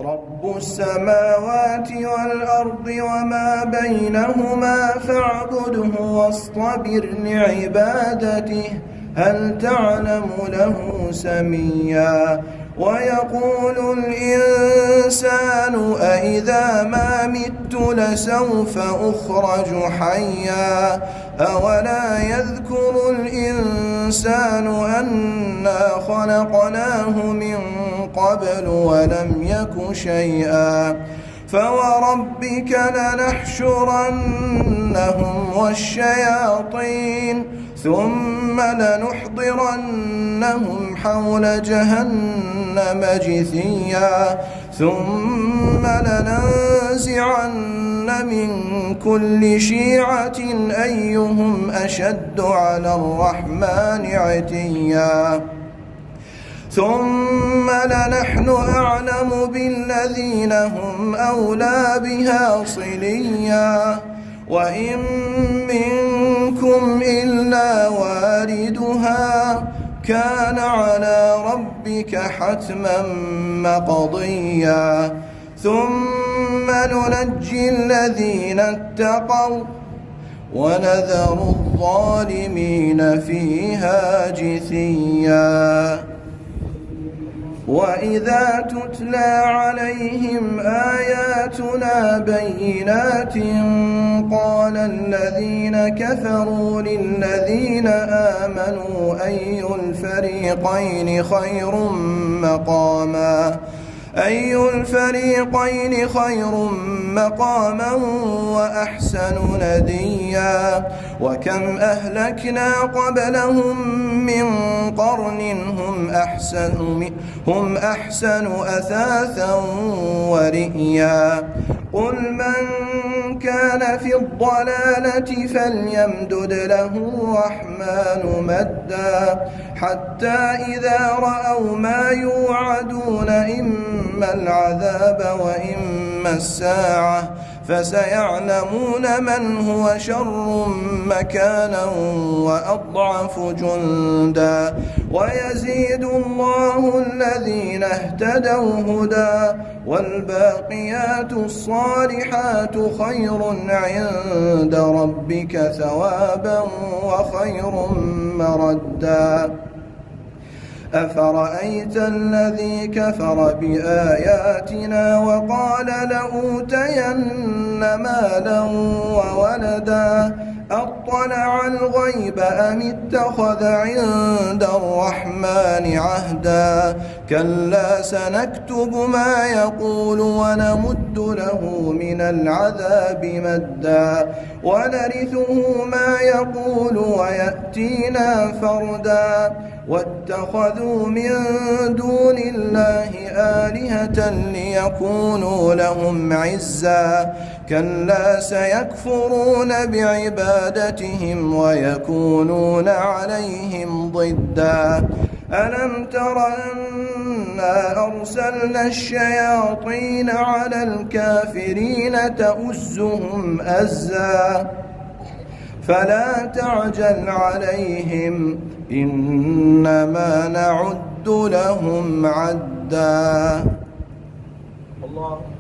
رب السماوات والأرض وما بينهما فاعبده واصطبر لعبادته هل تعلم له سميا ويقول الإنسان أإذا ما مت لسوف أخرج حيا أولا يذكر الإنسان أنا خلقناه من قبل ولم يك شيئا فوربك لنحشرنهم والشياطين ثم لنحضرنهم حول جهنم جثيا ثم لننزعن من كل شيعة أيهم أشد على الرحمن عتيا ثم لنحن أعلم بالذين هم أولى بها صليا وإن منكم إلا واردها كان على ربك حتما مقضيا ثم ننجي الذين اتقوا ونذر الظالمين فيها جثيا وإذا تتلى عليهم آياتنا بينات قال الذين كفروا للذين آمنوا أي الفريقين خير مقاما وأحسن نديا وكم أهلكنا قبلهم من قرن هم أحسن أثاثا ورئيا قل من كان في الضلالة فليمدد له الرحمن مدا حتى إذا رأوا ما يوعدون إما العذاب وإما الساعة فسيعلمون من هو شر مكانا وأضعف جندا ويزيد الله الذين اهتدوا هدى والباقيات الصالحات خير عند ربك ثوابا وخير مردا أفرأيت الذي كفر بآياتنا وقال لأوتين مالا وولدا أطلع الغيب أم اتخذ عند الرحمن عهدا كلا سنكتب ما يقول ونمد له من العذاب مدا ونرثه ما يقول ويأتينا فردا واتخذوا من دون الله آلهة ليكونوا لهم عزا كلا سيكفرون بعبادتهم ويكونون عليهم ضدا ألم تر أنا أرسلنا الشياطين على الكافرين تؤزهم أزا فلا تعجل عليهم إنما نعد لهم عدا الله